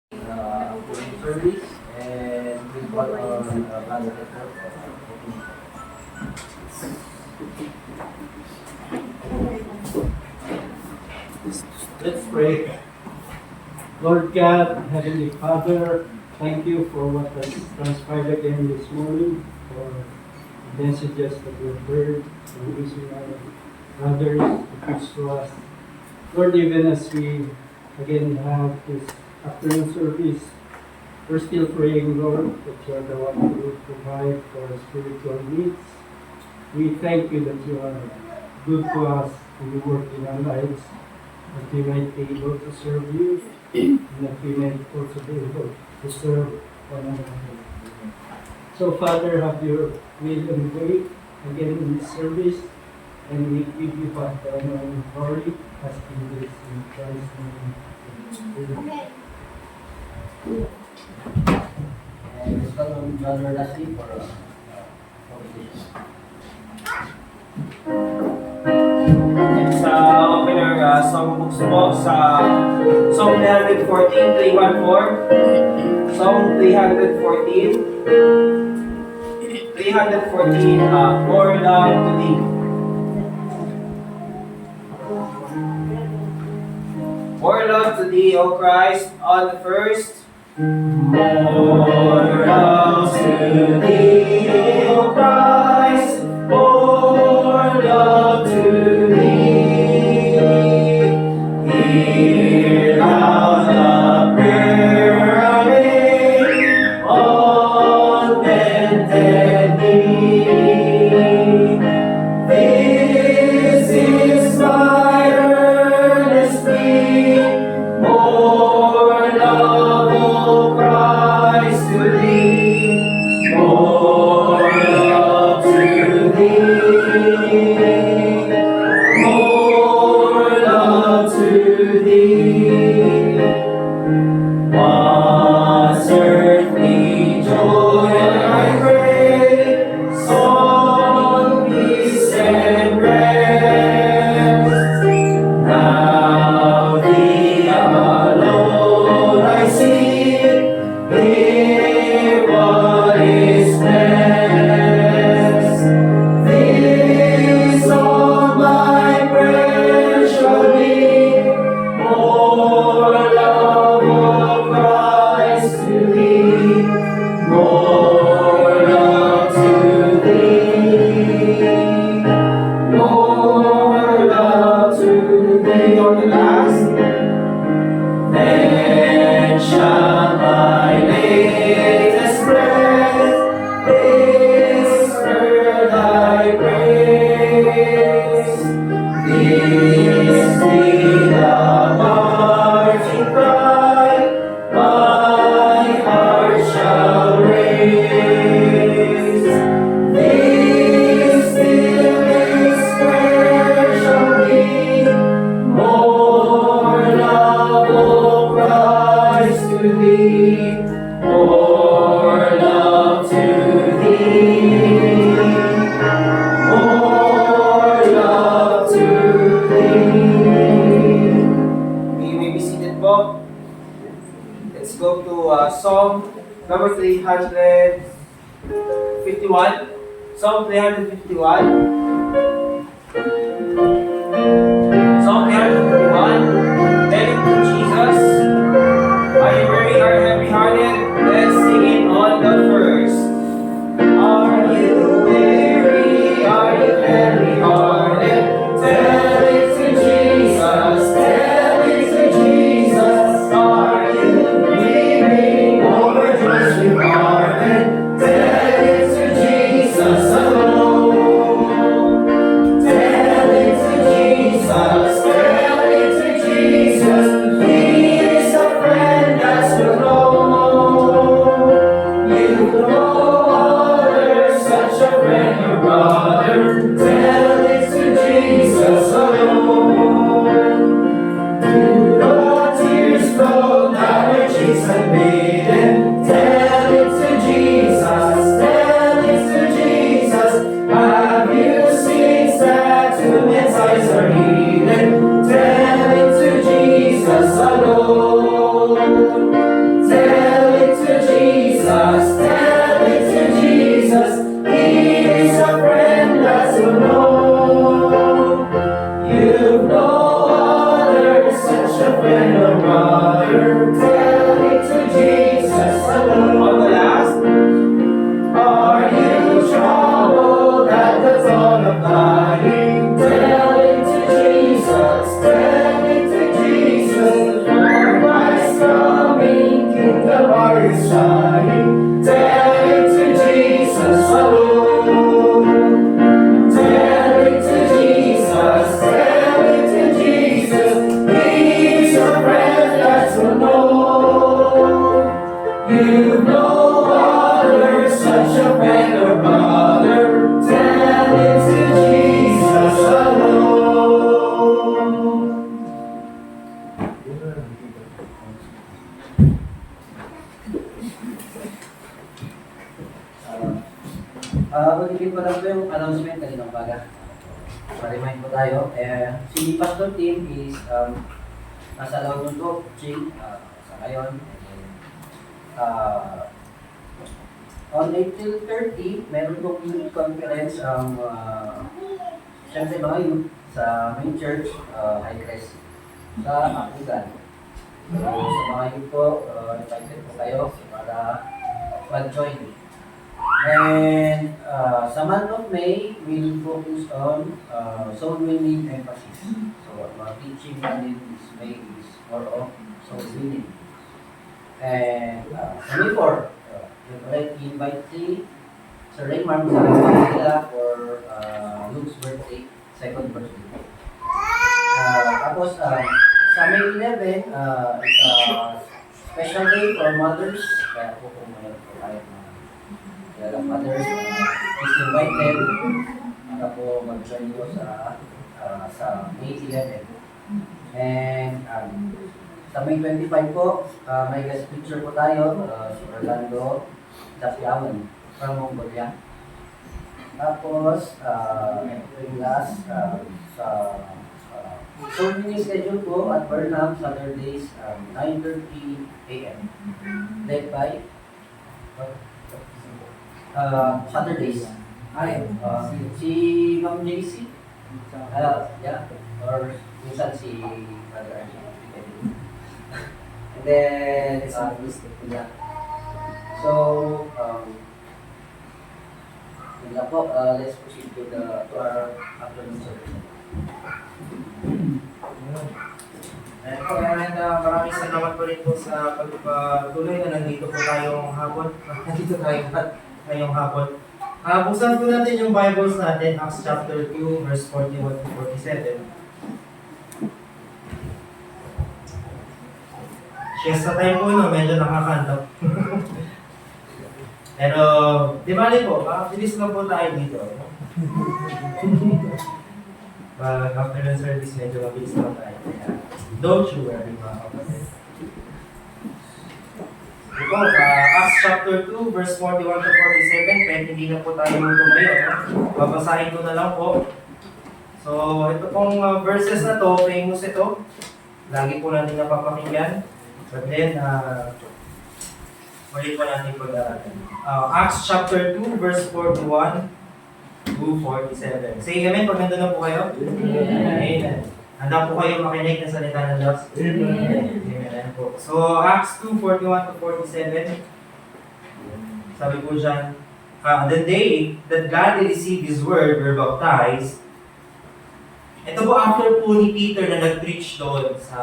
Service and with what other Let's pray. Lord God, Heavenly Father, thank you for what has transpired again this morning, for the messages that we have heard from Israel brothers to preach to us. Lord, even as we again have this afternoon service, we're still praying, Lord, that you are the one who will provide for our spiritual needs. We thank you that you are good to us and you work in our lives, that we might be able to serve you, and that we might also be able to serve one another. So, Father, have your will and way again in this service, and we give you back the honor and glory, asking this in Christ's name. Amen. And let's call on Brother Lassie for conversation. Sa opener songbooks po sa Song 314, 314. Song 314. 314, More Love to Thee. More love to Thee, O Christ, on the first. More love to Thee, O Christ, more love to Thee. Hear out the prayer I make on bended knee. This is my earnest plea, more love, O Christ, to Thee, more love to Thee, more love to Thee. Once earthly joy I crave, song, peace, and rest. Now Thee alone I seek, hear what is best. This all my prayer shall be, more love, O Christ, to Thee, more love to Thee, more love to Thee. On the last, then shall my latest breath whisper Thy praise. This be the marching cry my heart shall raise. This still prayer shall be, more love, O Christ, to Thee, more love to Thee, more love to Thee. You may be seated po. Let's go to Psalm number 351. Psalm 351. Psalm 351. Telling to Jesus, are you weary or heavy-hearted? Let's sing it on the first. Are you weary? Are you heavy-hearted? Tell it to Jesus. Tell it to Jesus. Are you weary or just hearted? Tell it to Jesus alone. Tell it to Jesus. Tell it to Jesus. He is a friend that's alone. You know others, such a friend, your brother. Tell it to Jesus alone. Do your tears flow down your cheeks unbidden? Tell it to Jesus. Tell it to Jesus. Have you seen that two men's eyes are hidden? Tell it to Jesus alone. the bar is shining. Tell it to Jesus alone. Tell it to Jesus. Tell it to Jesus. He's your friend that's alone. You've no other, such a friend or brother. Tell it to Jesus alone. Ulitin ko lang po yung announcement kanina umaga. Pa-remind po tayo. Si Pastor Tim is nasa Launod po, Ching, sa ngayon. On April 30, meron pong youth conference ang siyempre mga youth sa main church, High Crest, sa Apugan. So, sa mga youth po, invited po kayo para mag-join. And sa month of May, we'll focus on soul winning emphasis. So, ang mga teaching natin this May is more of soul winning. And sa May 4, we'll already invite si Sir Raymar sa Manila for Luke's birthday, second birthday. Tapos, sa May 11, it's a special day for mothers. Kaya po kung mayroon po tayo mga mothers, please invite them para po mag-join po sa May 11. And sa May 25 po, may guest picture po tayo, si Orlando Dapiawan from Mongolia. Tapos, yung last, sa short mini schedule po at Burnham, Saturdays, 9:30 a.m. Led by Saturdays. Si Ma'am JC. Yeah. Or minsan si Father Archie. And then, yeah. So, yun lang po. Let's proceed to our afternoon service. Maraming salamat po rin po sa pagpatuloy na nandito po tayong hapon. Nandito tayo ngayong hapon. Buksan po natin yung Bibles natin, Acts chapter 2, verse 41 to 47. Siesta time po, no? Medyo nakakantap. Pero, di bali po, bilis lang po tayo dito. After the service, medyo mabilis lang tayo. Don't you worry, mga kapatid. Ito, Acts chapter 2, verse 41 to 47. Kahit hindi na po tayo tumayo, no? Babasahin ko na lang po. So, ito pong verses na to, famous ito. Lagi po natin napapakinggan. But then, ulit po natin pag-aaralan. Acts chapter 2, verse 41 to 47. Say amen pag nandun na po kayo. Amen. Handa po kayo makinig ng salita ng Diyos. Amen. Amen po. So, Acts 2, 41 to 47. Sabi po dyan, the day that gladly received His word were baptized. Ito po after po ni Peter na nag-preach doon sa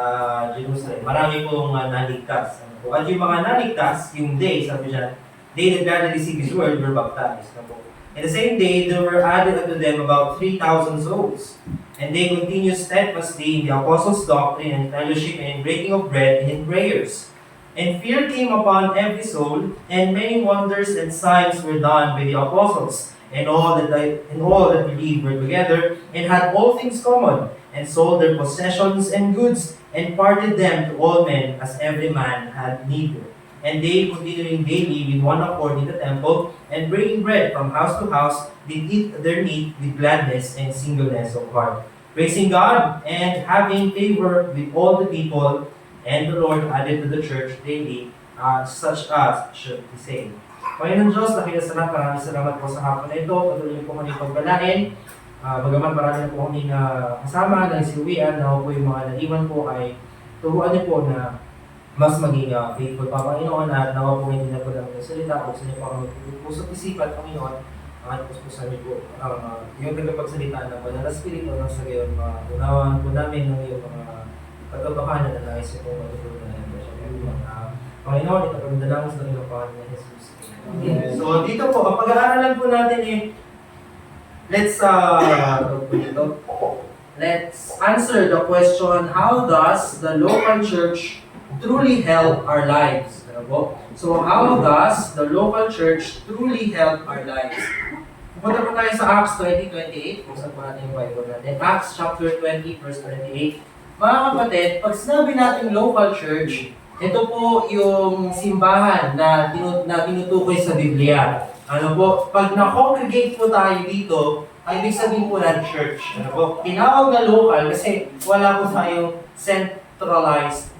Jerusalem. Marami pong naligtas. At yung mga naligtas, yung day, sabi dyan, they that gladly received His word were baptized. In the same day, there were added unto them about 3,000 souls. And they continued steadfastly in the apostles' doctrine and fellowship and in breaking of bread and in prayers. And fear came upon every soul, and many wonders and signs were done by the apostles. And all that believed were together, and had all things common, and sold their possessions and goods, and parted them to all men, as every man had need. And they, continuing daily with one accord in the temple, and breaking bread from house to house, did eat their meat with gladness and singleness of heart, praising God, and having favor with all the people. And the Lord added to the church daily such as should be saved. Panginoon Diyos, nakikisalat, maraming salamat po sa hapon na ito. Patuloy po kami pagbalain. Bagaman marami na po kami kasama, nagsiuwian, na po yung mga naiwan po ay turuan niyo po na mas maging faithful pa, Panginoon, at nawa po hindi na po namin salita. Kung sa inyo po kami pusot isipan, Panginoon, at puso niyo po yung tagapagsalita ng Banal na Espiritu nang sa gayon, unawan po namin ng iyong mga katotohanan na nais po matutunan ng Diyos. Panginoon, itapagdalangin sa kanilang pangalan ni Jesus. Amen. So, dito po, ang pag-aaralan po natin let's answer the question, how does the local church truly help our lives? Ano po? So, how does the local church truly help our lives? Punta po tayo sa Acts 20:28, kung saan po natin yung Bible natin. Acts chapter 20, verse 28. Mga kapatid, pag sinabi natin local church, ito po yung simbahan na tinutukoy sa Biblia. Ano po, pag na-congregate po tayo dito, ay ibig sabihin po ng church. Ano po, tinawag na local kasi wala po tayong centralized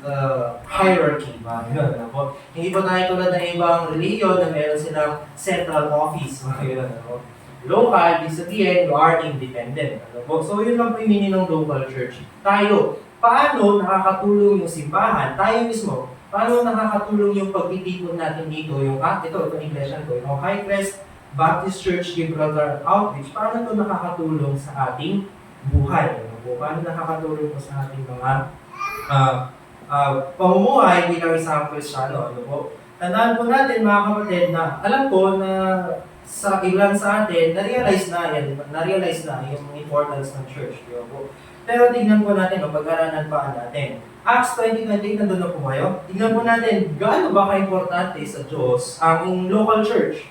hierarchy. Ano po, hindi po tayo tulad ng ibang religion na meron silang central office. Ano po. Local, ibig sabihin, you are independent. Ano po? So, yun lang po yung meaning ng local church. Tayo, paano nakakatulong yung simbahan? Tayo mismo, paano nakakatulong yung pagtitipon natin dito? Yung, ito, itong iglesia ko, yung Highcrest Baptist Church Gibraltar Outreach, paano ito nakakatulong sa ating buhay? Ano po? Paano nakakatulong po sa ating mga pamumuhay bilang isang Kristiyano? Ano po? Tandaan po natin mga kapatid na alam ko na sa ilan sa atin, na-realize na yung importance ng church. Diba po? Pero tingnan po natin, pag-aralan pa natin. Acts 20:28, nandun na po kayo. Tingnan po natin, gaano ba ka-importante sa Diyos ang local church?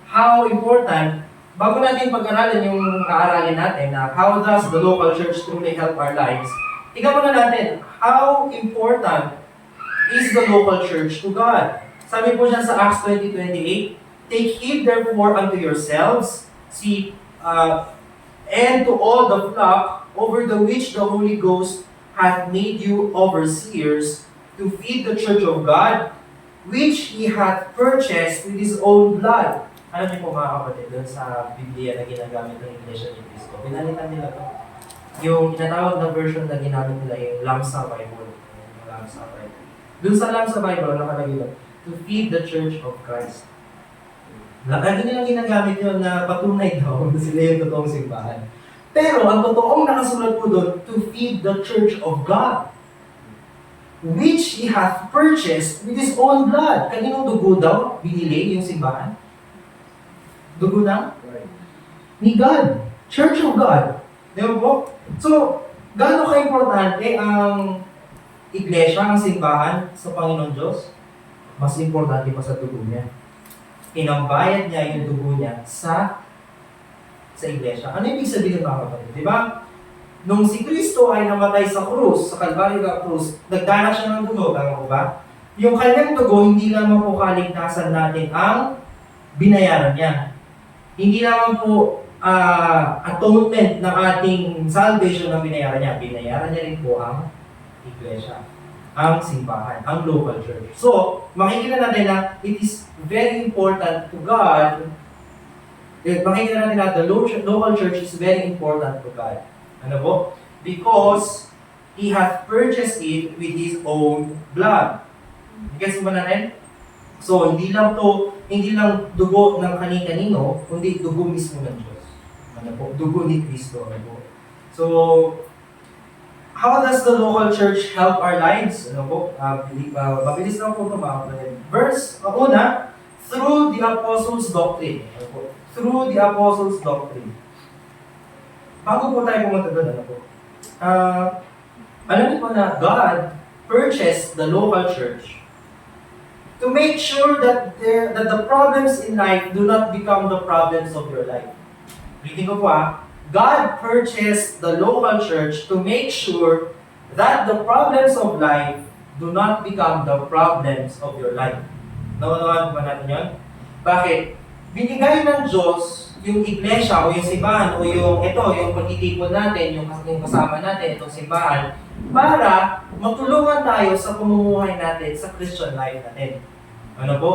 How important, bago natin pag-aralan yung kaaralin natin na how does the local church truly help our lives, tingnan po na natin, how important is the local church to God? Sabi po siya sa Acts 20:28, take heed therefore unto yourselves, and to all the flock over the which the Holy Ghost hath made you overseers, to feed the church of God, which He hath purchased with His own blood. Alam niyo po mga kapatid, doon sa Biblia na ginagamit ng Iglesia ni Cristo, pinalitan nila to. Yung tinatawag na version na ginamit nila yung Lamsa Bible. Yung Lamsa Bible. Doon sa Lamsa Bible, nakalagay doon, to feed the church of Christ. Lagi nilang ginagamit yun na patunay daw na sila yung totoong simbahan. Pero ang totoong nakasulat po doon, to feed the church of God, which He hath purchased with His own blood. Kaninong dugo daw binili yung simbahan? Dugo na? Ni God. Church of God. Di ba po? So, gaano ka-importante ang iglesia, ang simbahan sa Panginoon Diyos? Mas importante pa sa dugo niya. Inambayad niya yung dugo niya sa iglesia. Ano ibig sabihin mga kapatid? Di ba? Nung si Kristo ay namatay sa krus, sa Calvary Cruz, nagdala siya ng dugo, tama po ba? Yung kanyang dugo, hindi lamang po kaligtasan natin ang binayaran niya. Hindi lamang po atonement ng ating salvation ang binayaran niya. Binayaran niya rin po ang iglesia, ang simbahan, ang local church. So, makikita natin na it is very important to God. Makikita natin na the local church is very important to God. Ano po? Because He hath purchased it with His own blood. Guess ba natin? So, hindi lang dugo ng kani-kanino, kundi dugo mismo ng Diyos. Ano po? Dugo ni Kristo. Ano po? So, how does the local church help our lives? Ano po? Mabilis lang po ito mga kapatid. Verse, una, through the apostles' doctrine. Ano po? Through the apostles' doctrine. Bago po tayo pumunta doon, ano po? Alam niyo po na God purchased the local church to make sure that the problems in life do not become the problems of your life. Reading ko po God purchased the local church to make sure that the problems of life do not become the problems of your life. Naunawaan ba natin yun? Bakit? Binigay ng Diyos yung iglesia o yung simbahan o yung pagtitipon natin, yung kasama natin, itong simbahan, para matulungan tayo sa pamumuhay natin sa Christian life natin. Ano po?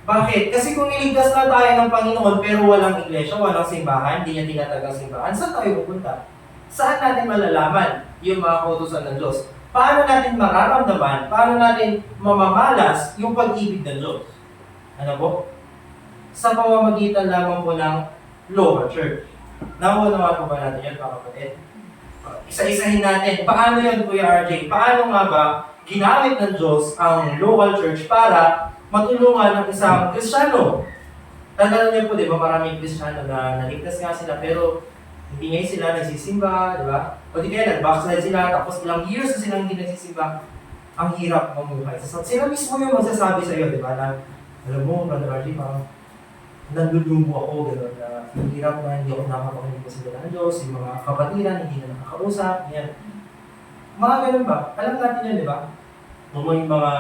Bakit? Kasi kung niligtas na tayo ng Panginoon pero walang iglesia, walang simbahan, hindi niya tinatagang simbahan, saan tayo pupunta? Saan natin malalaman yung mga kautusan ng Diyos? Paano natin mararamdaman? Paano natin mamamalas yung pag-ibig ng Diyos? Ano po? Sa pamamagitan lamang po ng local church. Nauunawaan po ba natin yan, mga kapatid? Isa-isahin natin. Paano yun, Kuya RJ? Paano nga ba ginamit ng Diyos ang local church para matulungan ng isang Kristiyano. Tandaan niyo po, di ba, maraming Kristiyano na naligtas nga sila, pero hindi ngayon sila nagsisimba, di ba? O di kaya nag-backslide sila, tapos ilang years na sila hindi nagsisimba. Ang hirap mamuhay. So, sila mismo yung magsasabi sa iyo, di ba, na, alam mo, Brother Archie, parang nandulumbo ako, gano'n, na yung hirap na hindi ako nakakapakinig sa ng Diyos, yung mga kapatiran, hindi na nakakausap, yan. Mga ganun ba? Alam natin yan, di ba? May mga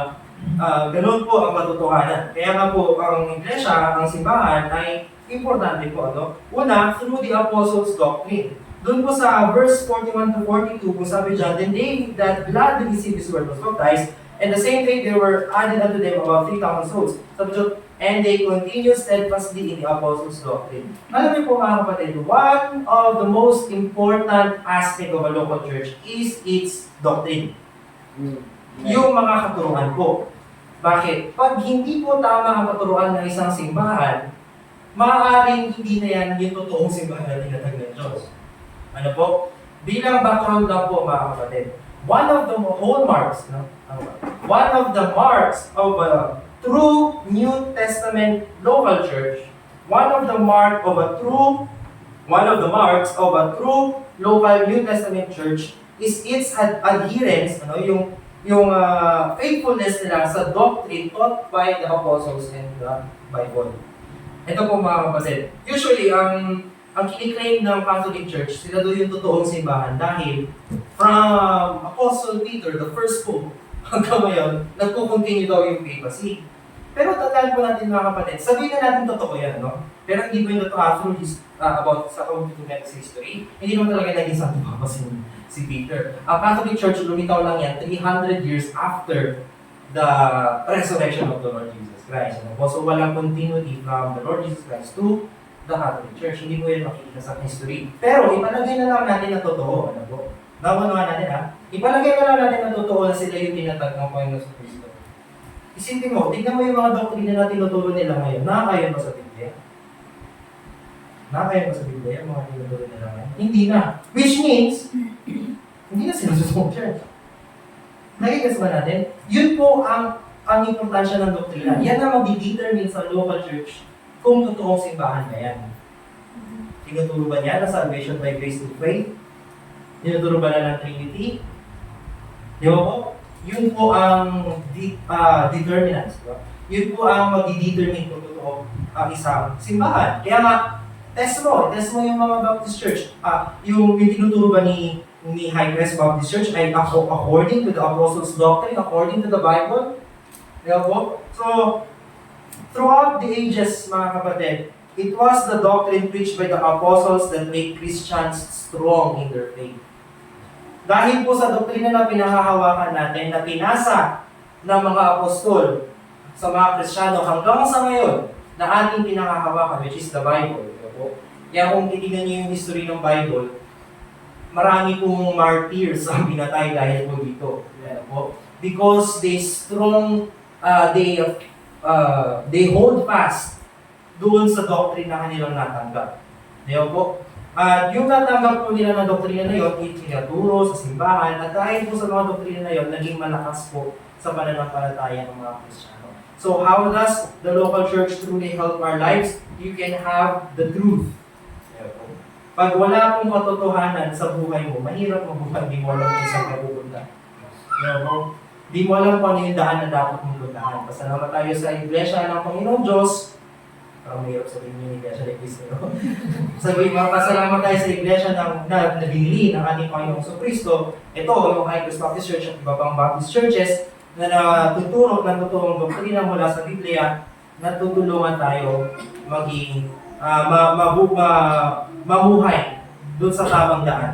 ganun po ang katotohanan. Kaya nga po, ang iglesia, ang simbahan ay importante po. Ano? Una, through the apostles' doctrine. Doon po sa verse 41 to 42, kung sabi dyan, then they that gladly received this word was baptized, and the same day there were added unto them about 3,000 souls. Sabi dyan, and they continued steadfastly in the apostles' doctrine. Alam niyo po mga kapatid, one of the most important aspect of a local church is its doctrine. Yung mga katuruan po. Bakit? Pag hindi po tama ang katuruan ng isang simbahan, maaaring hindi na yan yung totoong simbahan na tinatag ng Diyos. Ano po? Bilang background lang po mga kapatid, one of the hallmarks, no? One of the marks of a true New Testament local church, one of the marks of a true local New Testament church is its adherence, ano, yung faithfulness nila sa doctrine taught by the apostles and the Bible. Ito po mga kapatid. Usually, ang kiniklaim ng Catholic Church, sila doon yung totoong simbahan dahil from Apostle Peter, the first pope, hanggang ngayon, nagko-continue daw yung papacy. Pero tandaan po natin mga kapatid, sabihin na natin totoo yan, no? Pero hindi po yung totoo about sa commitment sa history. Hindi naman talaga naging santo papa si Peter. Ang Catholic Church, lumitaw lang yan 300 years after the resurrection of the Lord Jesus Christ. Ano po? So walang continuity from the Lord Jesus Christ to the Catholic Church. Hindi mo yan makikita sa history. Pero ipalagay na lang natin na totoo. Ano po? Nakunawa natin ha? Ipalagay na lang natin na totoo na sila yung tinatag ng Panginoon sa Kristo. Isipin mo, tignan mo yung mga doktrina na tinuturo nila ngayon. Nakakayon ba sa Biblia? Nakakayon ba sa Biblia yung mga tinuturo nila ngayon? Hindi na. Which means, hindi na sila sa church. Nakikas ba natin? Yun po ang importansya ng doktrina. Yan ang mag-determine sa local church kung totoong simbahan na yan. Tinuturo ba niya na salvation by grace through faith? Tinuturo ba na ng Trinity? Di ba po? Yun po ang determinants. Diba? Yun po ang mag-determine kung totoo ang isang simbahan. Kaya nga, test mo yung mga Baptist Church. Yung tinuturo ba ni High Crest Baptist Church ay according to the Apostles' doctrine, according to the Bible. Diba po? So, throughout the ages, mga kapatid, it was the doctrine preached by the apostles that made Christians strong in their faith. Dahil po sa doktrina na pinahahawakan natin, na pinasa ng mga apostol sa mga Kristiyano hanggang sa ngayon, na ating pinahahawakan, which is the Bible. Kaya kung titignan niyo yung history ng Bible, marami pong martyrs ang pinatay dahil po dito. Because they hold fast doon sa doctrine na kanilang natanggap. Diba po? At yung natanggap po nila na doktrina na yun, itinaturo sa simbahan, at dahil po sa mga doktrina na yun, naging malakas po sa pananampalataya ng mga Kristiyano. So how does the local church truly help our lives? You can have the truth. Pag wala pong katotohanan sa buhay mo, mahirap mabuhay, di mo alam kung saan ka pupunta. Di mo alam kung ano yung daan na dapat mong puntahan. Pasalamat tayo sa Iglesia ng Panginoong Diyos. Parang mahirap sabihin yung Iglesia ng Cristo. Sabihin, pasalamat tayo sa Iglesia na binili ng ating Panginoong Kristo. Ito, yung High Crest Baptist Church at iba pang Baptist churches na natuturo ng totoong doktrina mula sa Biblia, natutulungan tayo maging mamuhay doon sa tamang daan.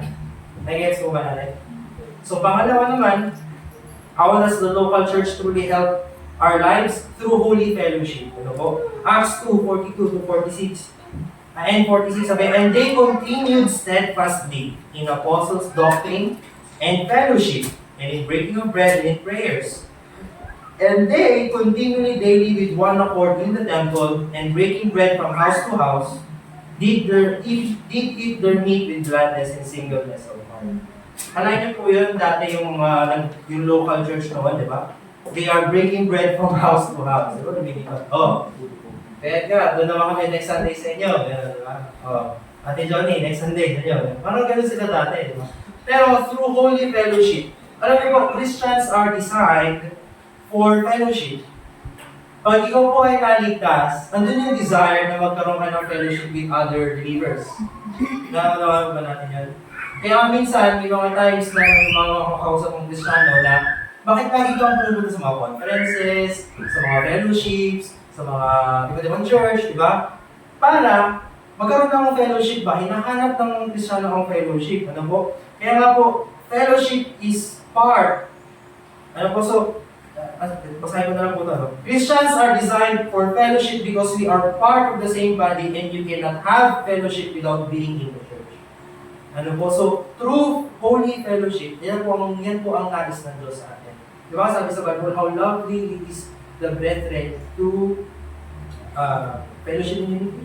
Nag-gets ko ba natin? So pangalawa naman, how does the local church truly help our lives? Through holy fellowship. Ano po? Acts 2:42-46 and 46 sabi, and they continued steadfastly in apostles' doctrine and fellowship, and in breaking of bread and in prayers. And they continually daily with one accord in the temple, and breaking bread from house to house, did eat their meat with gladness and singleness of heart. Alay niyo po yun, dati yung local church noon, di ba? They are breaking bread from house to house. Di ba? Oh. Kaya nga, doon naman kami next Sunday sa inyo. Di ba? Oh. Ate Johnny, next Sunday sa inyo. Parang ganun sila dati, di ba? Pero through holy fellowship, alam niyo po, Christians are designed for fellowship. Pag ikaw po ay naligtas, andun yung desire na magkaroon ka ng fellowship with other believers. Nakakalawa ba natin yan? Kaya minsan, may mga times na may mga makakausap ng Kristiyano na bakit lagi kang pupunta sa mga conferences, sa mga fellowships, sa mga iba't ibang church, di ba? Para magkaroon ng fellowship ba? Hinahanap ng Kristiyano ang fellowship. Ano po? Kaya nga po, fellowship is part. Ano po? So, basahin ko na lang po ito. No? Christians are designed for fellowship because we are part of the same body and you cannot have fellowship without being in the church. Ano po? So, through holy fellowship, yan po ang nais ng Diyos sa atin. Di ba? Sabi sa Bible, how lovely it is the brethren to fellowship in unity.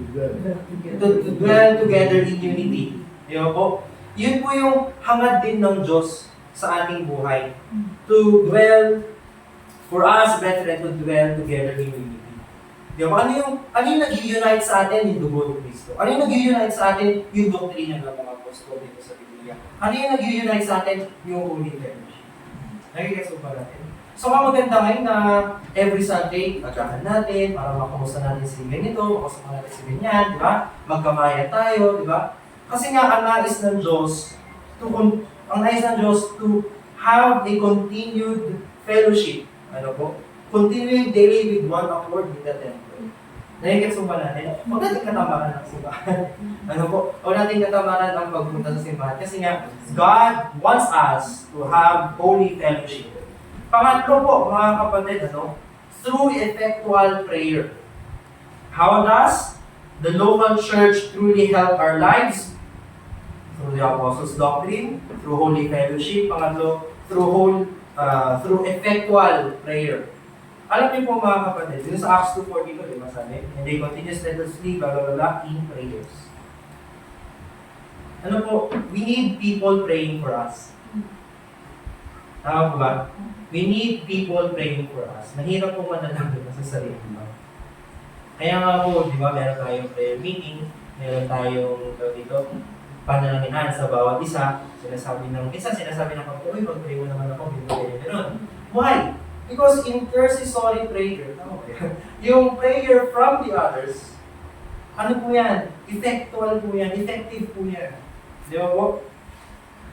To dwell together in unity. Di ba po? Yun po yung hangad din ng Diyos sa ating buhay. To dwell, for us, brethren, to dwell together in unity. Di ba? Ano yung nag-unite sa atin? Yung dugo ng Kristo. Ano yung nag-unite sa atin? Yung doctrine ng mga apostol dito sa Biblia. Ano yung nag-unite sa atin? Yung holy fellowship. Nagigets pa natin. So, maganda ngayon na every Sunday, pagkakan natin, para makamusta natin si ganito, makamusta natin si ganyan, di ba? Magkamaya tayo, di ba? Kasi nga, ang nais ng Diyos to have a continued fellowship. Ano po? Continuing daily with one accord in the temple. Nagigets ba natin? Huwag natin katamaran ng simbahan. Ano po? Huwag natin katamaran ang pagpunta sa simbahan. Kasi nga, God wants us to have holy fellowship. Pangatlo po, mga kapatid, through effectual prayer. How does the local church truly help our lives? Through the Apostles' doctrine, through holy fellowship. Pangatlo, through effectual prayer. Alam niyo po mga kapatid, dito sa Acts 2:42, di ba sabi? And they continuously, in prayers. Ano po, we need people praying for us. Tama po ba? We need people praying for us. Mahirap po manalangin sa sarili mo. Kaya nga po, di ba, meron tayong prayer meeting, meron tayong dito, panalanginahan sa bawat isa. Sinasabi ng uy, mag-pray mo naman ako, bibigay gano'n. Why? Because intercessory prayer, yung prayer from the others, ano po yan? Effectual po yan, effective po yan. Di ba po?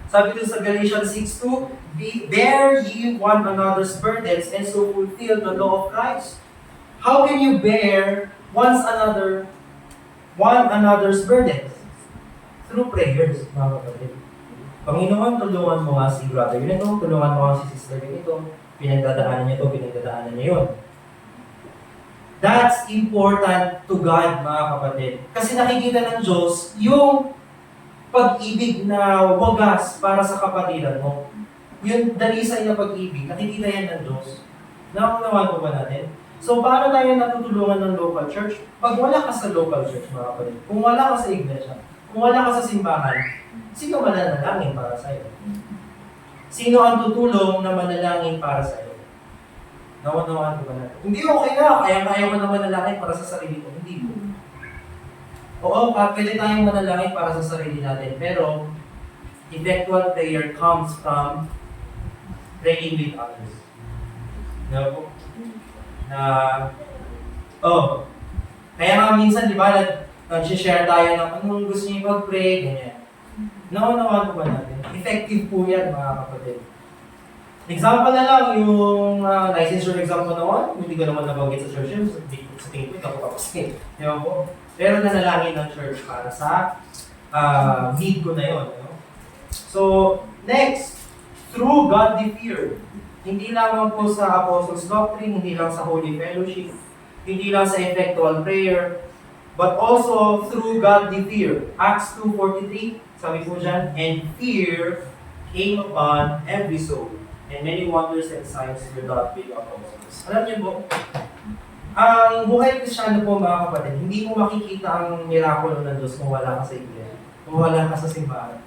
Sabi dito sa Galatians 6:2, bear ye one another's burdens and so fulfill the law of Christ. How can you bear one another's burdens? Through prayers, mga kapatid. Panginoon, tulungan mo nga si brother yun ito, tulungan mo nga si sister yun ito, pinagdadaanan niya ito, pinagdadaanan niya yun. That's important to God, mga kapatid. Kasi nakikita ng Diyos yung pag-ibig na wagas para sa kapatiran mo. Yung dalisay na pag-ibig, nakikita yan ng Diyos. Nakunawan po ba natin? So, paano tayo natutulungan ng local church? Pag wala ka sa local church, mga kapatid, kung wala ka sa iglesia, kung wala ka sa simbahan, sino mananalangin para sa'yo? Sino ang tutulong na manalangin para sa'yo? Nakunawan po ba natin? Hindi okay na, kaya ko na manalangin para sa sarili ko. Hindi po. Oo, pwede tayong manalangin para sa sarili natin, pero effectual prayer comes from praying with others. No? Kaya nga minsan, di ba, nag-share tayo ng anong gusto niyo mag-pray, ganyan. Nakunawan po ba natin? Effective po yan, mga kapatid. Example na lang, yung licensure example naman, hindi ko naman nabanggit sa church yun, sa tingin ko, tapos di ba po? Pero nanalangin ng church para sa need ko na yun. So, next, through godly fear. Hindi lamang po sa Apostles' Doctrine, hindi lang sa Holy Fellowship, hindi lang sa effectual prayer, but also through godly fear. Acts 2:43, sabi po dyan, and fear came upon every soul, and many wonders and signs were done by the apostles. Alam niyo po, ang buhay Kristiyano po, mga kapatid, hindi mo makikita ang mirakulo ng Diyos kung wala ka sa iglesia, kung wala ka sa simbahan.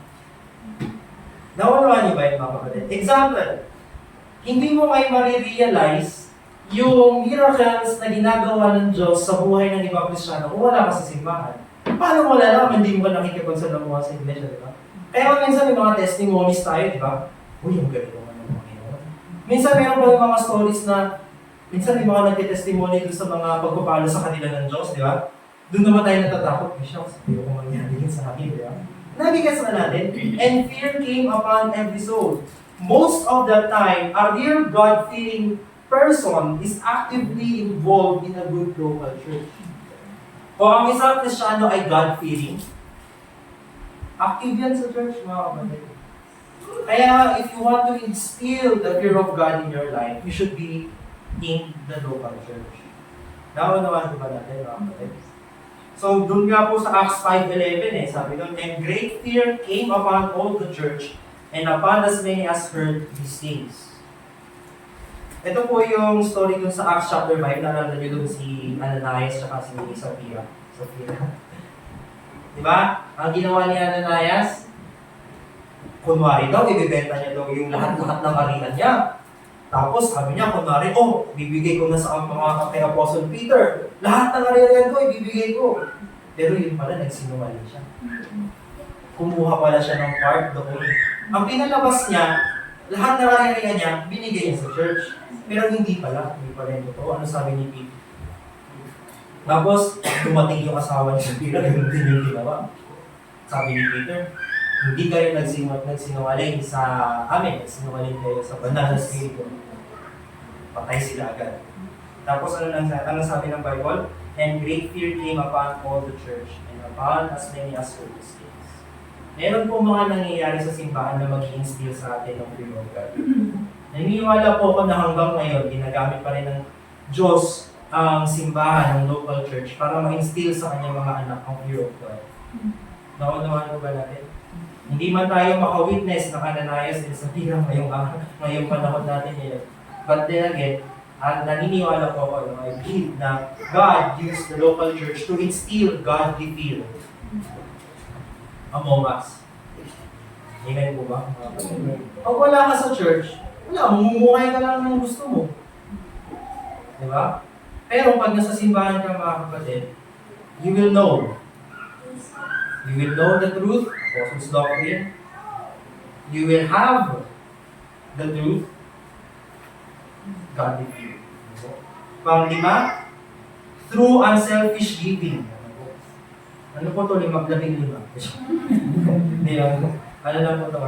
Naunawaan niyo ba yung mga kapatid? Example, hindi mo kayo marirealize yung miracles na ginagawa ng Diyos sa buhay ng ibang Kristiyano kung wala ka sa simbahan. Paano mo lalaman, hindi mo ka nakikipagsalamuha sa iglesia, di ba? Kaya minsan may mga testimonies tayo, di ba? Uy, ang galing naman ng Panginoon. Minsan meron pa yung mga stories na minsan may mga nagtitestimony doon sa mga pagpapalo sa kanila ng Diyos, di ba? Doon naman tayo natatakot, shucks, hindi ko mangyari yun sa akin, di ba? Nabigas na natin, and fear came upon every soul. Most of the time, a real God-fearing person is actively involved in a good local church. O ang isang Kristiyano ay God-fearing, active yan sa church, mga kapatid. Kaya, if you want to instill the fear of God in your life, you should be in the local church. Naunawaan ko ba natin, mga kapatid? So, dun nga po sa Acts 5:11, sabi doon, and great fear came upon all the church, and upon as many as heard these things. Ito po yung story dun sa Acts chapter 5, naalala nyo dun si Ananias at si Sapphira. Diba? Ang ginawa ni Ananias, kunwari daw, ibibenta niya daw yung lahat-lahat ng arian niya. Tapos sabi niya, kunwari, bibigay ko na sa mga kay Apostle Peter. Lahat ng arian ko, ibibigay ko. Pero yun pala, nagsinungaling siya. Kumuha pala siya ng part doon. Ang pinalabas niya, lahat ng arian niya, binigay niya sa church. Pero hindi pala yung totoo. Ano sabi ni Peter? Tapos, dumating yung asawa ni Peter, ganun din yung ginawa. Sabi ni Peter, hindi kayo nagsinungaling sa amin, nagsinungaling kayo sa banal na spirito. Patay sila agad. Tapos ano sabi ng Bible? And great fear came upon all the church, and upon as many as heard these things. Meron po mga nangyayari sa simbahan na mag-i-instill sa atin ng fear of God. Naniniwala po ako na hanggang ngayon, ginagamit pa rin ng Diyos ang simbahan ng local church para ma-instill sa kanyang mga anak ang fear of God. Naunawaan ko ba natin? Hindi man tayo maka-witness ng Ananias din sa tirang ngayong panahon natin ngayon. But then again, naniniwala po ako na I believe na God used the local church to instill godly fear among us. Amen po ba? Pag wala ka sa church, mamumuhay ka lang ng gusto mo. Diba? Pero pag nasa simbahan ka, mga kapatid, you will know. You will know the truth, Apostles' doctrine. You will have the truth, godly fear. Pang-lima, through unselfish giving. Ano po ito? 5. Hindi lang. Ano lang po ito?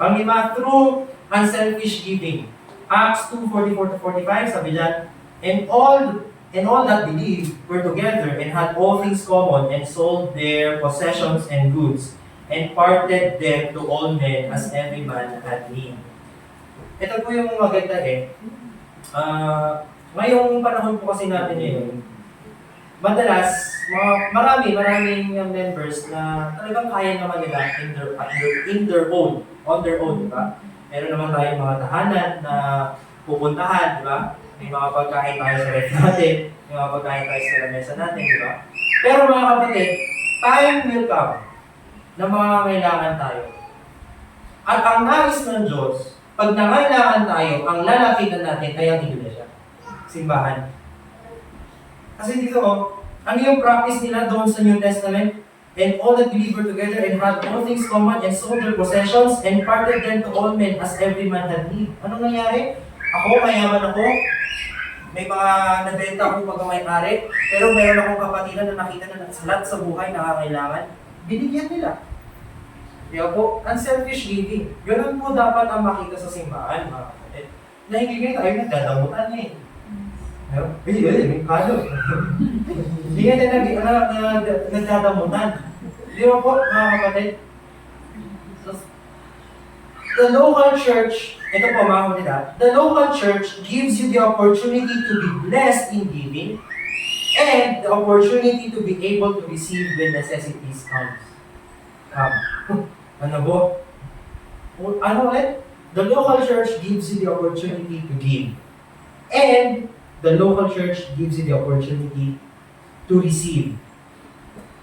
Pang-lima, through unselfish giving. Acts 2:44-45, sabi dyan, and all that believed were together and had all things common and sold their possessions and goods and parted them to all men as every man had need. Ito po yung maganda ngayong panahon po kasi natin ngayon, madalas, maraming members na talagang kaya naman nila on their own, di ba? Meron naman tayong mga tahanan na pupuntahan, di ba? May mga pagkain tayo sa ref natin, may mga pagkain tayo sa lamesa natin, di ba? Pero mga kapatid, time will come na mangangailangan tayo. At ang nais ng Diyos, pag nangailangan tayo, ang lalapitan natin ay ang iglesia, simbahan. Kasi dito, ano yung practice nila doon sa New Testament? And all that believers together and had all things common and sold their possessions and parted them to all men as every man had need. Anong nangyari? Ako, mayaman ako. May mga nabenta akong pagkamay-ari. Pero mayroon akong kapatiran na nakita na lahat sa buhay nakakailangan. Binigyan nila. Kaya po, unselfish giving. Ganun po dapat ang makita sa simbahan, mga kapatid. Nahigigay tayo, nagdadamutan eh. May kado. Hindi nga nagdadamutan. Di ba po, mga kapatid? The local church, ito po mga kapatid the local church gives you the opportunity to be blessed in giving and the opportunity to be able to receive when necessities come. Ano po? Ano ulit? The local church gives you the opportunity to give. And the local church gives you the opportunity to receive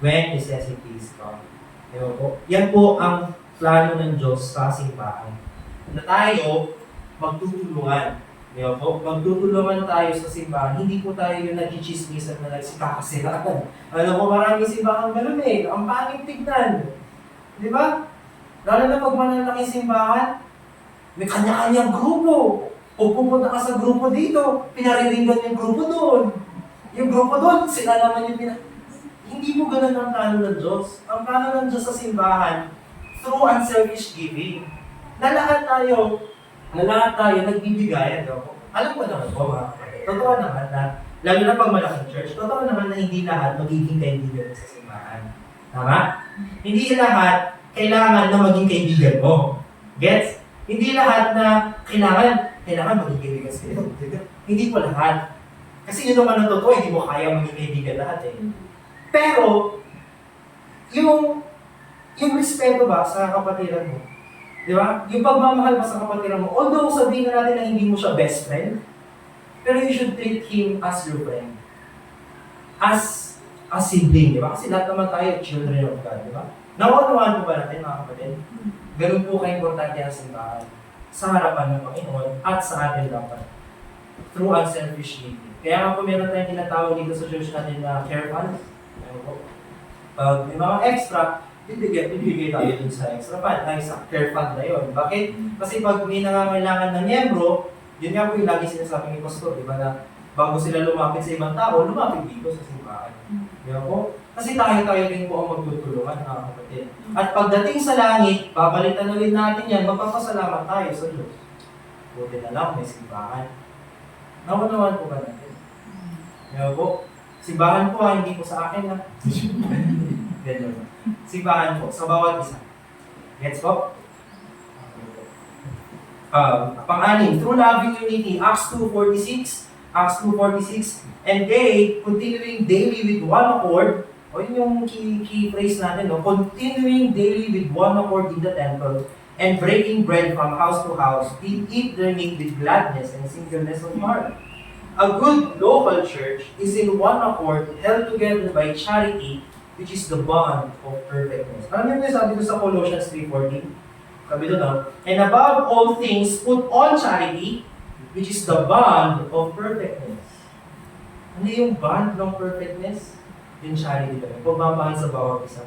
when necessities come. Diba po? Yan po ang plano ng Diyos sa simbahan. Na tayo magtutulungan. Di ba po? Magtutulungan tayo sa simbahan. Hindi po tayo yung nagchichismisan na nagsikakasiraan. Alam mo, maraming simbahan ganun eh. Ang pangit tignan. Di ba? Lalo na pag manalaking simbahan, may kanya-kanyang grupo. O pupunta ka sa grupo dito, pinariringan yung grupo doon. Yung grupo doon, sila naman yung Hindi mo ganun ang plano ng Diyos. Ang plano ng Diyos sa simbahan, through unselfish giving, na lahat tayo nagbibigayan. No? Alam ko naman po, mga kapatid, totoo naman na, lalo na pag malaking church, totoo naman na hindi lahat magiging kaibigan sa simbahan. Tama? Hindi lahat kailangan na maging kaibigan mo. Gets? Hindi lahat na kailangan maging kaibigan sa iyo. Hindi po lahat. Kasi yun naman ang totoo, hindi mo kaya maging kaibigan lahat eh. Pero, yung respeto ba sa kapatiran mo? Di ba? Yung pagmamahal ba sa kapatiran mo? Although sabihin na natin na hindi mo siya best friend, pero you should treat him as your friend. As a sibling, di ba? Kasi lahat naman tayo, children of God, di ba? Naunawaan po ba natin, mga kapatid? Ganun po ka-importante ang simbahan sa harapan ng Panginoon at sa atin dapat. Through unselfish giving. Kaya nga po meron tayong tinatawag dito sa church natin na care fund. Pag may mga extra, bibigay tayo dun sa extra fund, ay sa care fund na yun. Bakit? Kasi pag may nangangailangan ng miyembro, yun nga po yung lagi sinasabi ni Pastor, di ba na bago sila lumapit sa ibang tao, lumapit dito sa simbahan. Di ba po? Kasi tayo rin po ang magtutulungan, mga kapatid. At pagdating sa langit, babalitan ulit natin yan, magpapasalamat tayo sa Diyos. Buti na lang, may simbahan. Naunawan po ba natin? Di ba po? Simbahan po hindi po sa akin ha. Ganyan. Simbahan po, sa bawat isa. Gets po? Pang-anim, through loving unity, Acts 2:46, and they, continuing daily with one accord, o yun yung key phrase natin, no? Continuing daily with one accord in the temple, and breaking bread from house to house, did eat their meat with gladness and singleness of heart. A good local church is in one accord, held together by charity, which is the bond of perfectness. Alam niyo sabi ko sa Colossians 3:14? Sabi doon, and above all things, put on charity, which is the bond of perfectness. Ano yung bond ng perfectness? Yung charity doon. Pagmamahal sa bawat isa.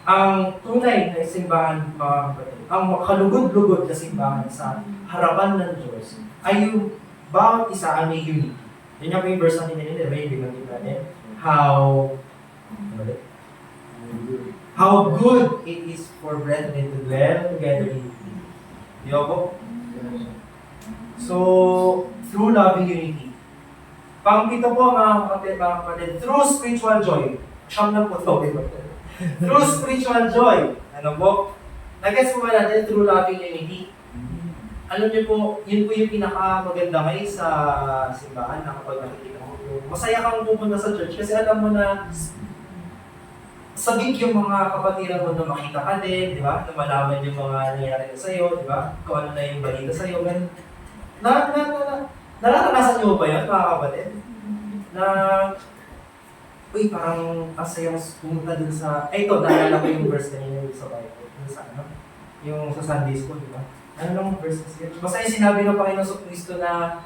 Ang tunay na simbahan, mga kapatid, ang makalugod-lugod na simbahan sa harapan ng Diyos, ay yung bawat isa ay may unity. Yun yung verse natin nila, may binanggit natin. How good it is for brethren to dwell together in unity. Di ba po? So, through loving unity. Pang-pito po mga kapatid, through spiritual joy. Siyam na po ito. Through spiritual joy. Ano po? Nag-gets po ba natin through loving unity? Alam niyo po, yun po yung pinaka-maganda ngayon sa simbahan na kapag nakikita mo. Masaya kang pupunta sa church kasi alam mo na sabik yung mga kapatiran mo na makita ka din, di ba? Na malaman yung mga nangyari sa iyo, di ba? Kung ano na yung balita sa iyo. Nararanasan niyo ba yun, mga kapatid? Na, uy, parang asayang pumunta dun sa, ito, naalala ko yung verse kanina sa Bible, dun sa ano, yung sa Sunday school, di ba? Ano lang verse kasi? Basta yung sinabi ng Panginoon sa Kristo na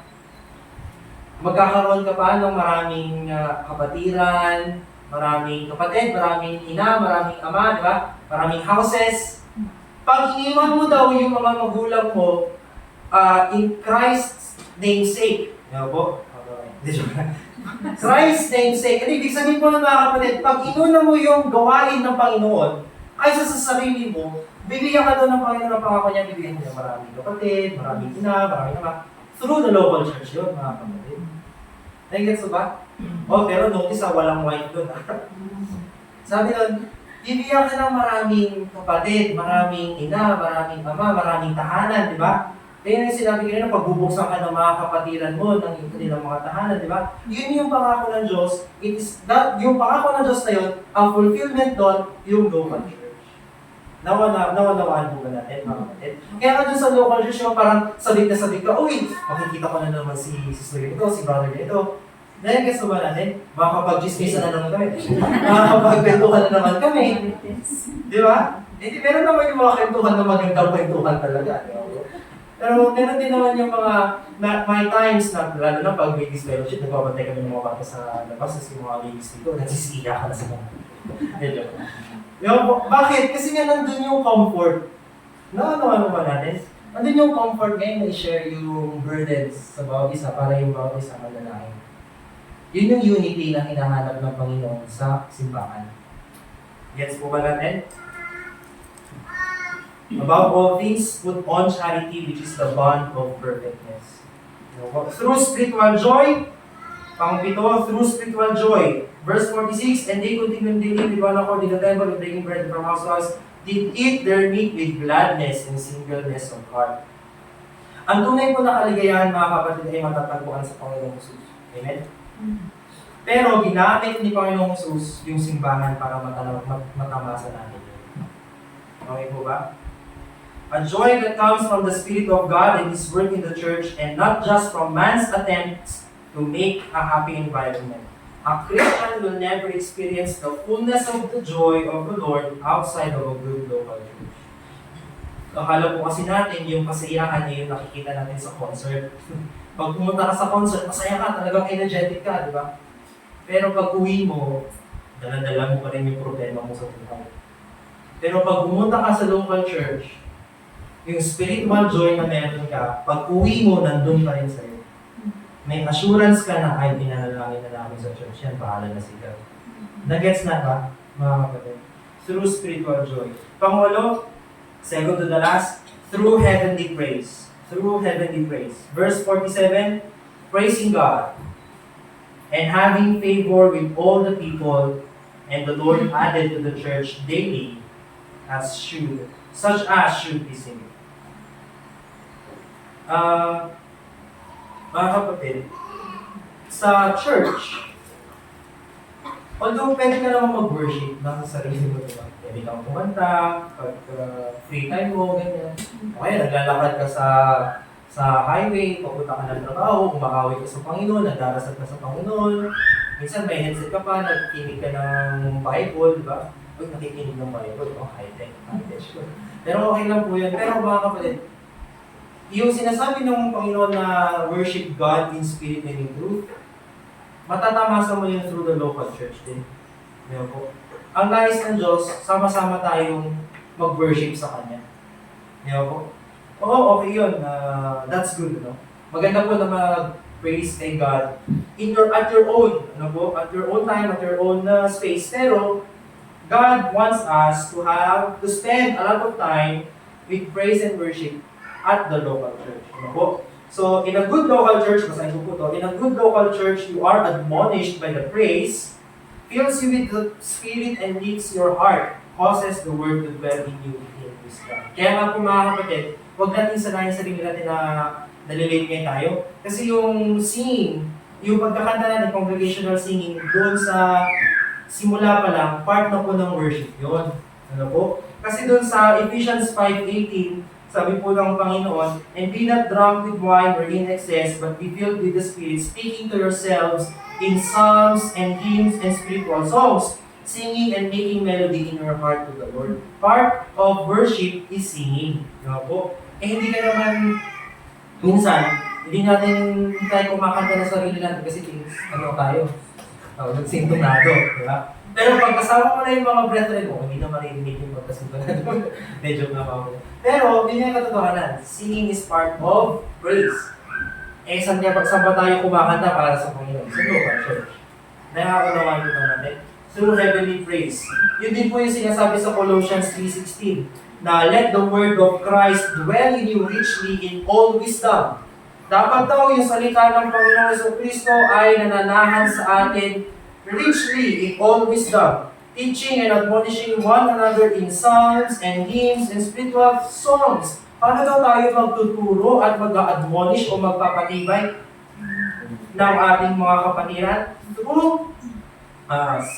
magkakaroon ka pa ng maraming kapatiran, maraming kapatid, maraming ina, maraming ama, di ba? Maraming houses. Pag iniwan mo daw yung mga magulang mo, in Christ's name's sake. Ano po? Christ's name's sake. Ano ibig sabihin po ng mga kapatid, pag inuna mo yung gawain ng Panginoon, kaysa sa sarili mo, bibigyan ka doon ng Panginoon ng pangako niya, bibigyan niya maraming kapatid, maraming ina, maraming ama. Through the local church yun, mga kapatid. Nagigets ba? Oh, pero notice walang white doon. Sabi doon, bibigyan ka ng maraming kapatid, maraming ina, maraming ama, maraming tahanan, di ba? Kaya yung sinabi ko rin, pagbubuksan ka ng mga kapatiran mo, ng kanilang mga tahanan, di ba? Yun yung pangako ng Diyos. It is that, yung pangako ng Diyos na yun, ang fulfillment doon, yung local church. Nawanawaan po ba natin, mga kapatid? Kaya nga dun sa local church, yung parang sabik na sabik ka, uy, makikita ko na naman si sister ito, si brother ito. Dahil gusto ba natin, makakapag-chismisan na naman kami. Makakapag-kwentuhan na naman kami. Di ba? Hindi, meron naman yung mga kwentuhan na magandang kwentuhan talaga. Pero meron din naman yung mga, my times na, lalo na pag ladies fellowship, nagbabantay kami ng mga bata sa labas, kasi yung mga ladies dito, nagsisiyakan na sila. Medyo. Bakit? Kasi nga nandun yung comfort. Nakatawa naman natin. Nandun yung comfort ngayon na i-share yung burdens sa bawat isa para yung bawat isa manalangin. Yun yung unity na hinahanap ng Panginoon sa simbahan. Gets po ba natin? Above all things, put on charity, which is the bond of perfectness. Through spiritual joy, pang-pito, through spiritual joy. Verse 46, and they continued daily with one accord in the temple and breaking bread from house to house, did eat their meat with gladness and singleness of heart. Ang tunay po na kaligayahan, mga kapatid, ay matatagpuan sa Panginoong Jesus. Amen? Pero ginamit ni Panginoong Jesus yung simbahan para matamasa natin. Okay po ba? A joy that comes from the Spirit of God and His work in the church, and not just from man's attempts to make a happy environment. A Christian will never experience the fullness of the joy of the Lord outside of a good local church. Akala po kasi natin yung kasiyahan niya yung nakikita natin sa concert. Pag pumunta ka sa concert, masaya ka, talagang energetic ka, di ba? Pero pag uwi mo, dala-dala mo pa rin yung problema mo sa buhay. Pero pag pumunta ka sa local church, yung spiritual joy na meron ka, pag uwi mo, nandun pa rin sa'yo. May assurance ka na, ay, pinanalangin na namin sa church, yan, bahala na sila. Nagets na ba, mga kapatid? Through spiritual joy. Pangulo, second to the last, through heavenly praise. Through heavenly praise. Verse 47, praising God, and having favor with all the people, and the Lord added to the church daily, such as should be seen. Mga kapatid, sa church, although pwede ka naman mag-worship na sa sarili mo, diba? Pwede kang kumanta, pag free time mo, ganyan. Okay, naglalakad ka sa highway, papunta ka ng trabaho, kumakaway ka sa Panginoon, nagdarasal ka sa Panginoon. Minsan may headset ka pa, nagkikinig ka ng Bible, diba? Uy, nakikinig ng Bible, high-tech. Pero okay lang po yan. Pero mga kapatid, yung sinasabi ng Panginoon na worship God in spirit and in truth, matatamasa mo yun through the local church din. Diba po? Ang nais ng Diyos, sama-sama tayong mag-worship sa Kanya. Diba po? Oo, okay yun. That's good, no? Maganda po na mag-praise kay God at your own, ano po? At your own time, at your own space. Pero, God wants us to spend a lot of time with praise and worship at the local church. Ano po? So, in a good local church, basahin ko po to, in a good local church, you are admonished by the praise, fills you with the Spirit and leads your heart, causes the word to dwell in you in wisdom. Kaya nga po mga kapatid, huwag natin sanayin sa sarili natin na nalilate ngayon tayo. Kasi yung singing, yung pagkakanta natin, congregational singing, doon sa simula pa lang, part na po ng worship yun. Ano po? Kasi doon sa Ephesians 5:18, sabi po ng Panginoon, and be not drunk with wine or in excess, but be filled with the Spirit, speaking to yourselves in psalms and hymns and spiritual songs, singing and making melody in your heart to the Lord. Part of worship is singing. Diba po? Hindi ka naman, minsan, hindi tayo kumakanta na sarili natin kasi tayo, nagsintonado, diba? Pero pag kasama mo na yung mga brethren mo, hindi na maririnig yung pagkasintonado. Medyo na ako. Pero, yun yung katotohanan. Singing is part of praise. Saan ba tayo kumakanta para sa Panginoon? Sa local church. Nakakaunawaan ito natin. Through heavenly praise. Yun din po yung sinasabi sa Colossians 3:16 na let the word of Christ dwell in you richly in all wisdom. Dapat daw yung salita ng Panginoon Jesucristo ay nananahan sa atin richly in all wisdom, teaching and admonishing one another in psalms and hymns and spiritual songs. Paano daw tayo magtuturo at mag-admonish o magpapatibay ng ating mga kapatiran? Through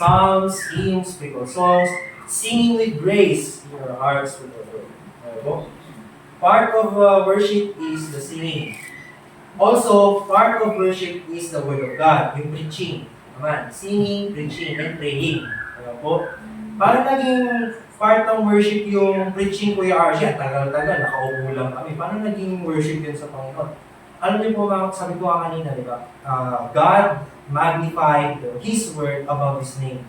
psalms, hymns, spiritual songs, singing with grace in your hearts with the Lord. Part of worship is the singing. Also, part of worship is the Word of God, yung preaching. Naman, singing, preaching, and praying. Ano po? Paano naging part ng worship yung preaching, Kuya Archie? At tagal-tagal, nakaupo lang kami. Paano naging worship yun sa Panginoon? Alam niyo po, sabi ko kanina, di ba? God magnified His Word above His name.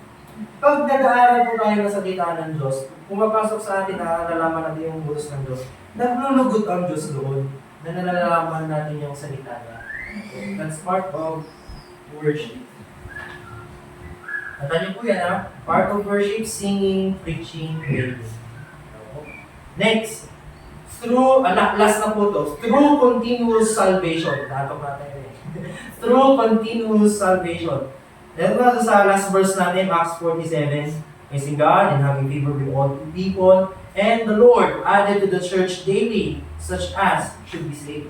Pag nag-aaral po tayo ng salita ng Diyos, pumapasok sa atin na nalalaman natin yung butos ng Diyos, naglulugot ang Diyos doon, na nalalaman natin yung salita niya. So, that's part of worship. Tandaan niyo po yan, ha? Part of worship, singing, preaching, praying. Next, last na po to, through continuous salvation. Natok natin through continuous salvation. Then sa last verse natin, Acts 47, praising God and having favor with all people, and the Lord added to the church daily, such as should be saved.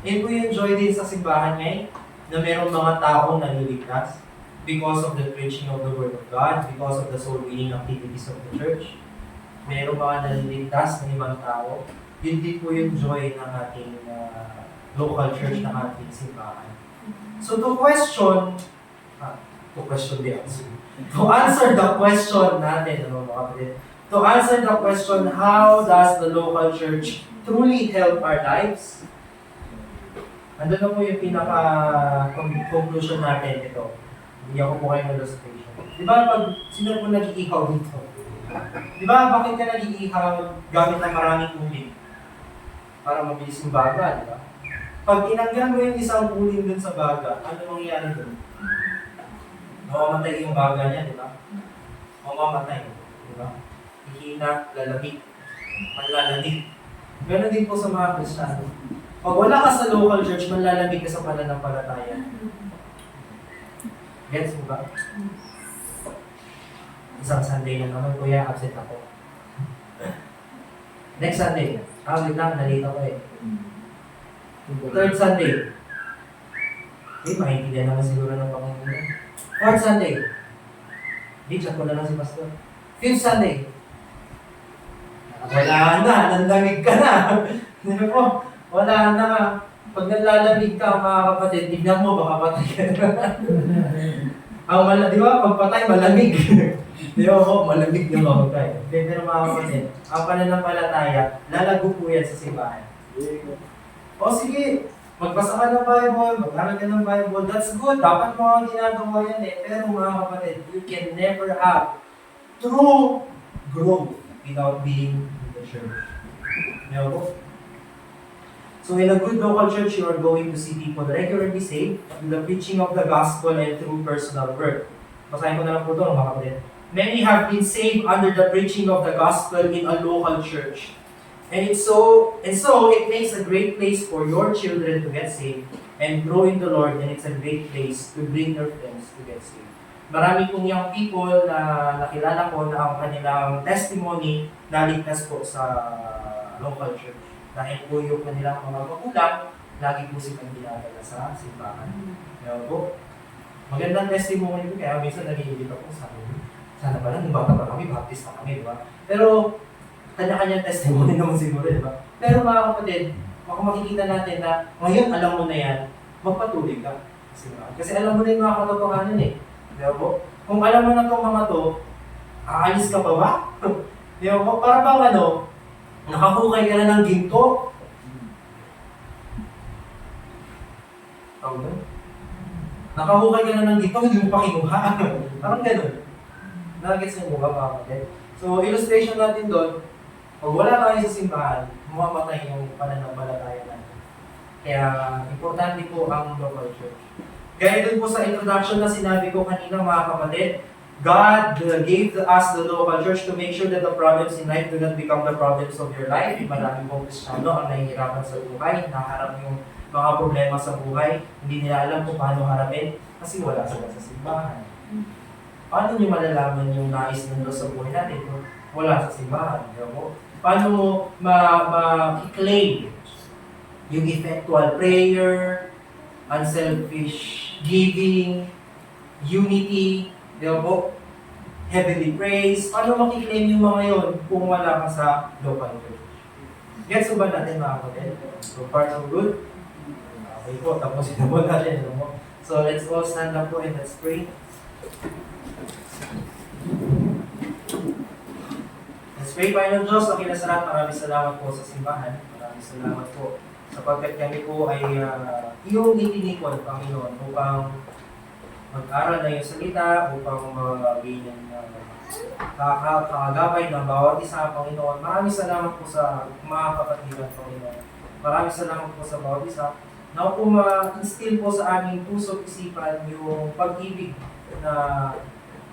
And we enjoy din sa simbahan ngayon, na mayroong mga taong naliligtas because of the preaching of the Word of God, because of the soul-winning activities of the church. Mayroong mga naliligtas ng ibang tao. Yun din po yung joy ng ating local church, ng ating simbahan. So to answer the question natin, to answer the question, how does the local church truly help our lives? Ando na po yung pinaka-conclusion natin ito. Bigyan ko po kayo ng illustration. Di ba pag sino po nag-iihaw dito? Di ba bakit ka nag-iihaw gamit ng maraming uling? Para mabilis yung baga, di ba? Pag tinanggal mo yung isang uling dun sa baga, ano mangyayari dun? Mamamatay yung baga niya, di ba? Mamamatay, di ba? Hihina, lalamig, manlalamig. Ganon din po sa mga Kristiyano. Pag wala ka sa local church, manlalamig ka sa pananampalataya. Gets mo ba? Isang Sunday na naman, kuya, absent ako. Next Sunday, wait lang, nalito ko eh. Third Sunday, maintindihan naman siguro ng Panginoon. Fourth Sunday, chat ko na lang si Pastor. Fifth Sunday, wala na, nanlamig ka na. Hindi po, wala na. Pag nanlalamig ka, mga kapatid, tignan mo, baka patay ka na. Di ba, pag patay, malamig. Di ba po, malamig na mamatay. Pero mga kapatid, ang pananampalataya, lalago po yan sa simbahan. O sige, magbasa ka ng Bible, mag-aral ka ng Bible, that's good. Dapat mo ang ginagawa yan eh. Pero mga kapatid, you can never have true growth without being in the church. Di ba po? So in a good local church, you are going to see people regularly saved through the preaching of the gospel and through personal work. Basahin ko na lang po ito, mga kapatid. Many have been saved under the preaching of the gospel in a local church. And so it makes a great place for your children to get saved and grow in the Lord, and it's a great place to bring your friends to get saved. Marami pong young people na nakilala ko na ang kanilang testimony naligtas po sa local church. Dahil po yung kanilang mga magulang, lagi po silang dinadala sa simbahan. Kaya po, magandang testimony po, kaya minsan nag-iibig ako sa akin. Sana pala, nung bata pa kami, baptist pa kami, di ba? Pero, kanya-kanyang testimony naman siguro, di ba? Pero mga kapatid, makikita natin na ngayon alam mo na yan, magpatuloy ka. Kasi alam mo na yung mga katotohanan eh. Di ba po? Kung alam mo na itong mga to, aalis ka pa ba? Di ba po? Para bang nakahukay ka na ng ginto. Nakahukay ka na ng ginto, hindi mo pa kinuha. Parang gano'n. Nagets mo ba mga kapatid? So, illustration natin doon, pag wala tayo sa simbahan, mamamatay yung pananampalataya natin. Kaya, importante po ang local church. Kaya doon po sa introduction na sinabi ko kanina mga kapatid, God gave us the local church to make sure that the problems in life do not become the problems of your life. Marami pong Kristiyano ang nahihirapan sa buhay, naharap yung mga problema sa buhay, hindi nila alam kung paano harapin kasi wala sila sa simbahan. Paano nyo malalaman yung nais ng Diyos sa buhay natin kung wala sa simbahan? Paano mo ma-claim yung effectual prayer, unselfish giving, unity, heavenly praise? Paano makiklaim yung mga yon kung wala ka sa local church? Gets mo ba natin mga kapatid? So far so good? Okay po, tapusin na po natin. Ano po? So let's all stand up po and let's pray. Let's pray, Panginoon Diyos, na kinasalamat, maraming salamat po sa simbahan. Maraming salamat po sapagkat kami po ay iyong itinikon, Panginoon, upang mag-aral na iyong salita, upang maging kakagabay ng bawat isa, Panginoon. Maraming salamat po sa mga kapatiran, Panginoon. Maraming salamat po sa bawat isa na po ma-instill po sa aming puso isipan yung pag-ibig na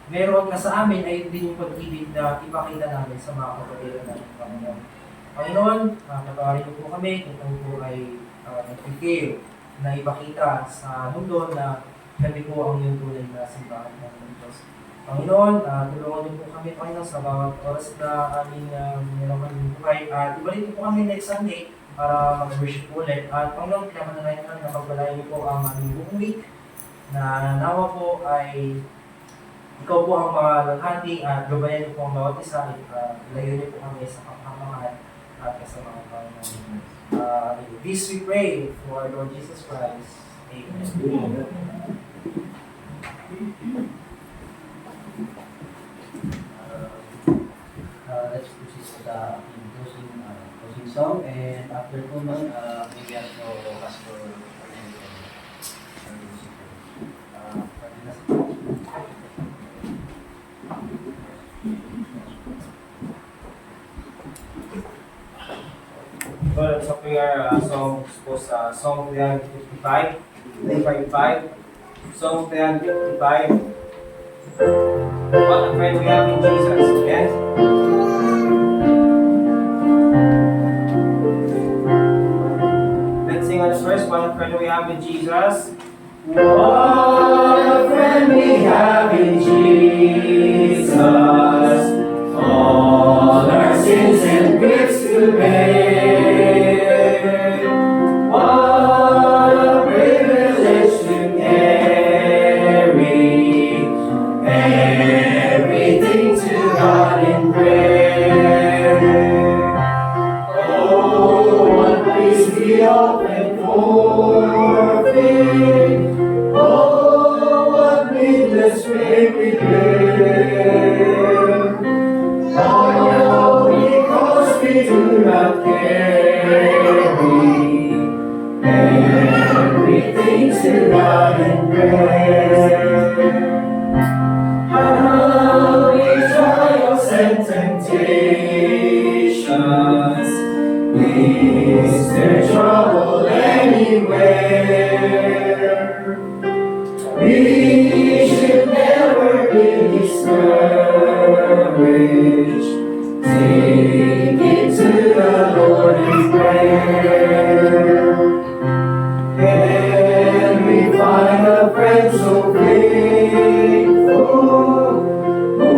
meron ka sa amin ay din yung pag-ibig na ipakita namin sa mga kapatiran namin, Panginoon. Panginoon, patawarin niyo po kami kung kami po ay nag-fail na ipakita sa mundo na kami po ang iyong tunay na simbahan ng Diyos. Panginoon, tulungan niyo po kami, Panginoon, sa bawat oras na aming meron kami buhay. At ibalik niyo po kami next Sunday para mag-worship ulit. At Panginoon, kinamanalayan namin na pagbalayan niyo po ang aming buong week na nawa po ay ikaw po ang mga laghati at gabayan niyo po ang bawat isa at ilayo niyo po kami sa kapamahan at kasama ng Panginoon. In this we pray for our Lord Jesus Christ. Amen. Let's proceed to the closing song, and after po nun, maybe also Pastor So let's open our songs po sa Song 355, 355, Song 355. What a friend we have in Jesus, yes? Let's sing on the first one, a friend we have in Jesus. What a friend we have in Jesus, all our sins and griefs to bear. What a privilege to carry everything to God in prayer. Oh, what peace we often forfeit. Oh, what needless pain we bear. All because we do not carry everything to God in prayer. How we trials and temptations, is there trouble anywhere? We should never be discouraged. Take it to the Lord in prayer. Can we find a friend so faithful, who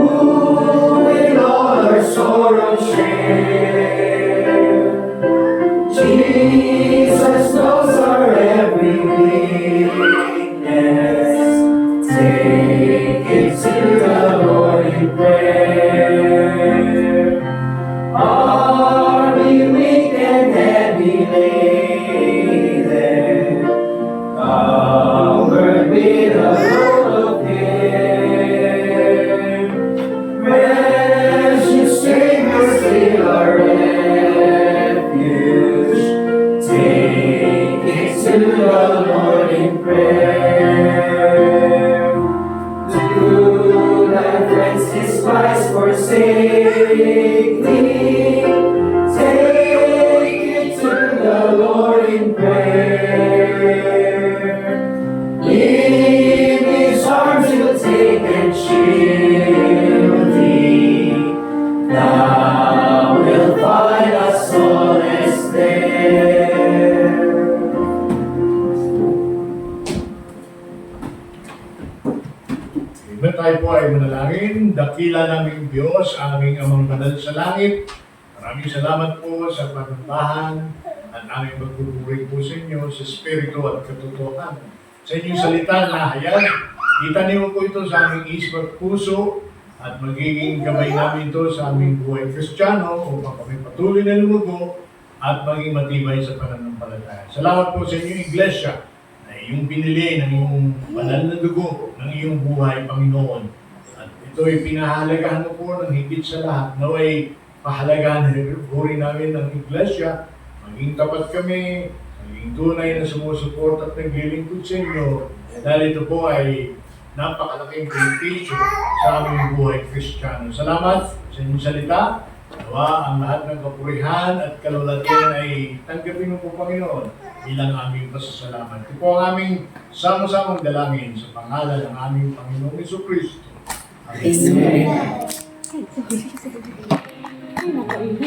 will all our sorrow share? Jesus knows our every weakness. Take it to the Lord in prayer. Are we weak and heavy laden, covered with a load of care? Precious Savior, still our refuge. Take it to the Lord in prayer. Do thy friends despise, forsake thee? Take it to the Lord in prayer. In His arms He'll take and shield thee. Thou wilt find a solace there. Amen. Tayo po ay manalangin. Dakila naming Diyos, aming amang banal sa langit. Maraming salamat po sa panuntahan at aming magpupuri po sa inyo sa Espiritu at katotohanan. Sa inyong salita na hayag, itaniyo po ito sa aming isip at puso at magiging gabay namin ito sa aming buhay Kristiyano upang kami patuloy na lumugo at maging matibay sa pananampalataya. Salamat po sa inyong iglesia na iyong pinili ng iyong banal na dugo ng iyong buhay, Panginoon. At ito'y pinahalagahan mo po ng higit sa lahat. Naway pahalagahan rin namin ng iglesia, maging tapat kami, maging tunay na sumusuport at naglilingkod sa inyo. Dahil ito po ay napakalaking benepisyo sa aming buhay Kristiyano. Salamat sa inyong salita. Nawa ang lahat ng kapurihan at kalulatian ay tanggapin mo po, Panginoon, bilang aming pasasalamat. Ito po ang aming sama-samang dalangin sa pangalan ng aming Panginoong Jesucristo. Amen. Amen.